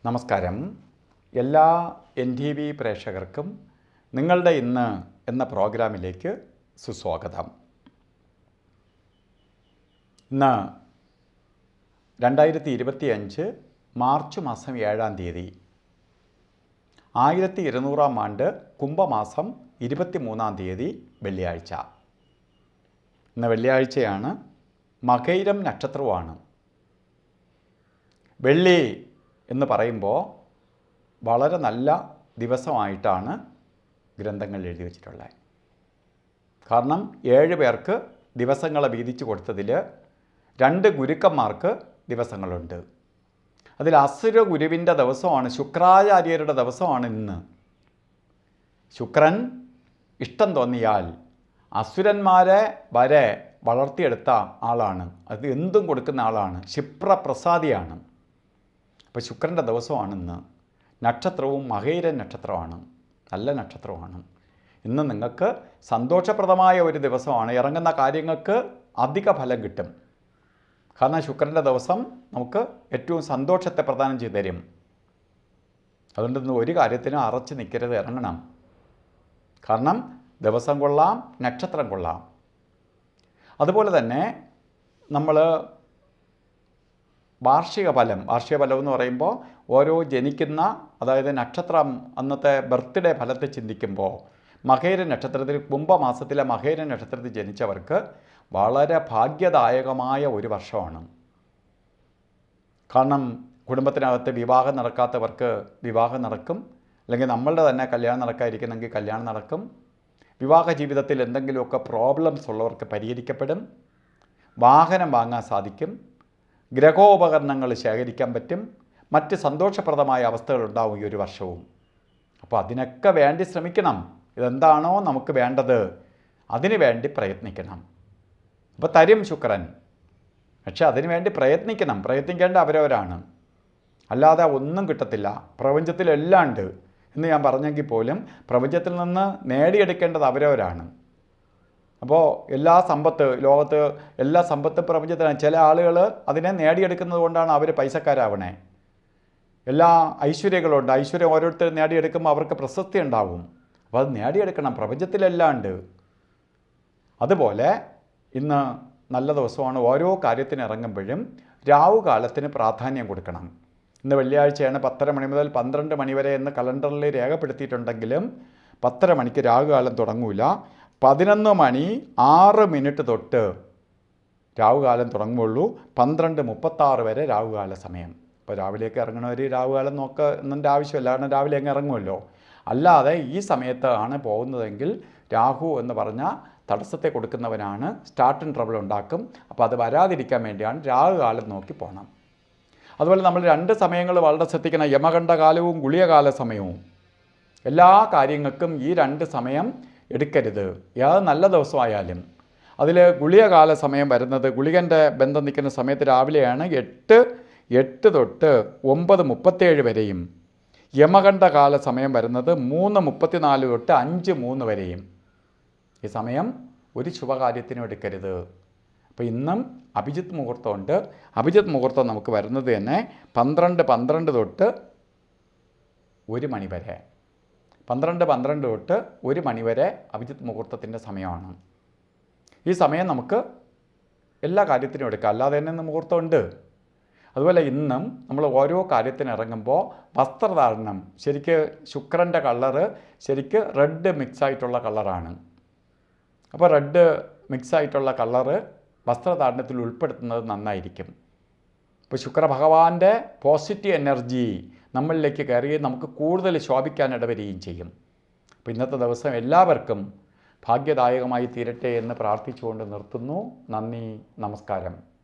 നമസ്കാരം. എല്ലാ NTV പ്രേക്ഷകർക്കും നിങ്ങളുടെ ഇന്ന് എന്ന പ്രോഗ്രാമിലേക്ക് സുസ്വാഗതം. ഇന്ന് 2025 മാർച്ച് മാസം 7-ാം തീയതി 1200-ാം ആണ്ട് കുംഭമാസം 23-ാം തീയതി വെള്ളിയാഴ്ച. ഇന്ന് വെള്ളിയാഴ്ചയാണ്. മകയിരം നക്ഷത്രവുമാണ്. വെള്ളി എന്ന് പറയുമ്പോൾ വളരെ നല്ല ദിവസമായിട്ടാണ് ഗ്രന്ഥങ്ങൾ എഴുതി വച്ചിട്ടുള്ളത്. കാരണം 7 പേർക്ക് ദിവസങ്ങളെ വീതിച്ചു കൊടുത്തതിൽ 2 ഗുരുക്കന്മാർക്ക് ദിവസങ്ങളുണ്ട്. അതിൽ അസുര ഗുരുവിൻ്റെ ദിവസമാണ്, ശുക്രാചാര്യരുടെ ദിവസമാണ് ഇന്ന്. ശുക്രൻ ഇഷ്ടം തോന്നിയാൽ അസുരന്മാരെ വരെ വളർത്തിയെടുത്ത ആളാണ്. അത് എന്തും കൊടുക്കുന്ന ആളാണ്. ക്ഷിപ്രപ്രസാദിയാണ്. അപ്പോൾ ശുക്രൻ്റെ ദിവസമാണ് ഇന്ന്. നക്ഷത്രവും മകയിരം നക്ഷത്രമാണ്. നല്ല നക്ഷത്രമാണ്. ഇന്ന് നിങ്ങൾക്ക് സന്തോഷപ്രദമായ ഒരു ദിവസമാണ്. ഇറങ്ങുന്ന കാര്യങ്ങൾക്ക് അധിക ഫലം കിട്ടും. കാരണം ശുക്രൻ്റെ ദിവസം നമുക്ക് ഏറ്റവും സന്തോഷത്തെ പ്രദാനം ചെയ്തു തരും. അതുകൊണ്ട് ഇന്ന് ഒരു കാര്യത്തിനും അറച്ചു നിൽക്കരുത്, ഇറങ്ങണം. കാരണം ദിവസം കൊള്ളാം, നക്ഷത്രം കൊള്ളാം. അതുപോലെ തന്നെ നമ്മൾ വാർഷിക ഫലം എന്ന് പറയുമ്പോൾ ഓരോ ജനിക്കുന്ന, അതായത് നക്ഷത്രം അന്നത്തെ ബർത്ത്ഡേ ഫലത്തെ ചിന്തിക്കുമ്പോൾ മകയിര നക്ഷത്രത്തിൽ, കുംഭമാസത്തിലെ മകയിര നക്ഷത്രത്തിൽ ജനിച്ചവർക്ക് വളരെ ഭാഗ്യദായകമായ ഒരു വർഷമാണ്. കാരണം കുടുംബത്തിനകത്ത് വിവാഹം നടക്കാത്തവർക്ക് വിവാഹം നടക്കും. അല്ലെങ്കിൽ നമ്മളുടെ തന്നെ കല്യാണം നടക്കാതിരിക്കുന്നെങ്കിൽ കല്യാണം നടക്കും. വിവാഹ ജീവിതത്തിൽ എന്തെങ്കിലുമൊക്കെ പ്രോബ്ലംസ് ഉള്ളവർക്ക് പരിഹരിക്കപ്പെടും. വാഹനം വാങ്ങാൻ സാധിക്കും. ഗ്രഹോപകരണങ്ങൾ ശേഖരിക്കാൻ പറ്റും. മറ്റ് സന്തോഷപ്രദമായ അവസ്ഥകളുണ്ടാവും ഈ ഒരു വർഷവും. അപ്പോൾ അതിനൊക്കെ വേണ്ടി ശ്രമിക്കണം. ഇതെന്താണോ നമുക്ക് വേണ്ടത് അതിനു വേണ്ടി പ്രയത്നിക്കണം. അപ്പോൾ തരും ശുക്രൻ. പക്ഷെ അതിനു വേണ്ടി പ്രയത്നിക്കണം. പ്രയത്നിക്കേണ്ട അവരവരാണ്. അല്ലാതെ ഒന്നും കിട്ടത്തില്ല. പ്രപഞ്ചത്തിലെല്ലാം ഉണ്ട് എന്ന് ഞാൻ പറഞ്ഞെങ്കിൽ പോലും പ്രപഞ്ചത്തിൽ നിന്ന് നേടിയെടുക്കേണ്ടത് അവരവരാണ്. അപ്പോൾ എല്ലാ സമ്പത്ത്, ലോകത്ത് എല്ലാ സമ്പത്തും പ്രപഞ്ചത്തിലാണ്. ചില ആളുകൾ അതിനെ നേടിയെടുക്കുന്നത് കൊണ്ടാണ് അവർ പൈസക്കാരാവണേ. എല്ലാ ഐശ്വര്യങ്ങളുണ്ട്. ഐശ്വര്യം ഓരോരുത്തർ നേടിയെടുക്കുമ്പോൾ അവർക്ക് പ്രശസ്തി ഉണ്ടാവും. അപ്പോൾ അത് നേടിയെടുക്കണം. പ്രപഞ്ചത്തിലെല്ലാം ഉണ്ട്. അതുപോലെ ഇന്ന് നല്ല ദിവസമാണ്. ഓരോ കാര്യത്തിന് ഇറങ്ങുമ്പോഴും രാവുകാലത്തിന് പ്രാധാന്യം കൊടുക്കണം. ഇന്ന് വെള്ളിയാഴ്ചയാണ്. 10:30 മണി മുതൽ 12 മണി വരെ എന്ന് കലണ്ടറിൽ രേഖപ്പെടുത്തിയിട്ടുണ്ടെങ്കിലും 10:30 മണിക്ക് രാവുകാലം തുടങ്ങൂല. 11:06 തൊട്ട് രാവുകാലം തുടങ്ങുകയുള്ളൂ. 12:36 വരെ രാവുകാല സമയം. അപ്പോൾ രാവിലേക്ക് ഇറങ്ങണവർ രാവുകാലം എന്നതിൻ്റെ ആവശ്യമില്ല. കാരണം രാവിലെ അങ്ങ് ഇറങ്ങുമല്ലോ. അല്ലാതെ ഈ സമയത്ത് ആണ് പോകുന്നതെങ്കിൽ രാഹു എന്ന് പറഞ്ഞാൽ തടസ്സത്തെ കൊടുക്കുന്നവനാണ്. സ്റ്റാർട്ട് ആൻഡ് ട്രബിൾ ഉണ്ടാക്കും. അപ്പോൾ അത് വരാതിരിക്കാൻ വേണ്ടിയാണ് രാവുകാലം നോക്കി പോകണം. അതുപോലെ നമ്മൾ 2 സമയങ്ങൾ വളരെ ശ്രദ്ധിക്കണം. യമകണ്ഠകാലവും ഗുളികകാല സമയവും. എല്ലാ കാര്യങ്ങൾക്കും ഈ 2 സമയം എടുക്കരുത്. ഏത് നല്ല ദിവസമായാലും. അതിൽ ഗുളികകാല സമയം വരുന്നത്, ഗുളികൻ്റെ ബന്ധം നിൽക്കുന്ന സമയത്ത് രാവിലെയാണ് 8 തൊട്ട് 9:37 വരെയും. യമകണ്ഠകാല സമയം വരുന്നത് 3:34 തൊട്ട് 5:03 വരെയും. ഈ സമയം ഒരു ശുഭകാര്യത്തിനും എടുക്കരുത്. അപ്പോൾ ഇന്നും അഭിജിത്ത് മുഹൂർത്തമുണ്ട്. അഭിജിത്ത് മുഹൂർത്തം നമുക്ക് വരുന്നത് തന്നെ 12:12 തൊട്ട് 1 മണി വരെ. 12:12 തൊട്ട് 1 മണി വരെ അഭിജിത്ത് മുഹൂർത്തത്തിൻ്റെ സമയമാണ്. ഈ സമയം നമുക്ക് എല്ലാ കാര്യത്തിനും എടുക്കാം. അല്ലാതെ തന്നെ ഇന്ന് മുഹൂർത്തമുണ്ട്. അതുപോലെ ഇന്നും നമ്മൾ ഓരോ കാര്യത്തിന് ഇറങ്ങുമ്പോൾ വസ്ത്രധാരണം ശരിക്ക് ശുക്രൻ്റെ കളറ് ശരിക്ക് റെഡ് മിക്സായിട്ടുള്ള കളറാണ്. അപ്പോൾ റെഡ് മിക്സായിട്ടുള്ള കളറ് വസ്ത്രധാരണത്തിൽ ഉൾപ്പെടുത്തുന്നത് നന്നായിരിക്കും. ഇപ്പോൾ ശുക്രഭഗവാന്റെ പോസിറ്റീവ് എനർജി നമ്മളിലേക്ക് കയറി നമുക്ക് കൂടുതൽ ശോഭിക്കാൻ ഇടവരികയും ചെയ്യും. അപ്പോൾ ഇന്നത്തെ ദിവസം എല്ലാവർക്കും ഭാഗ്യദായകമായി തീരട്ടെ എന്ന് പ്രാർത്ഥിച്ചുകൊണ്ട് നിർത്തുന്നു. നന്ദി, നമസ്കാരം.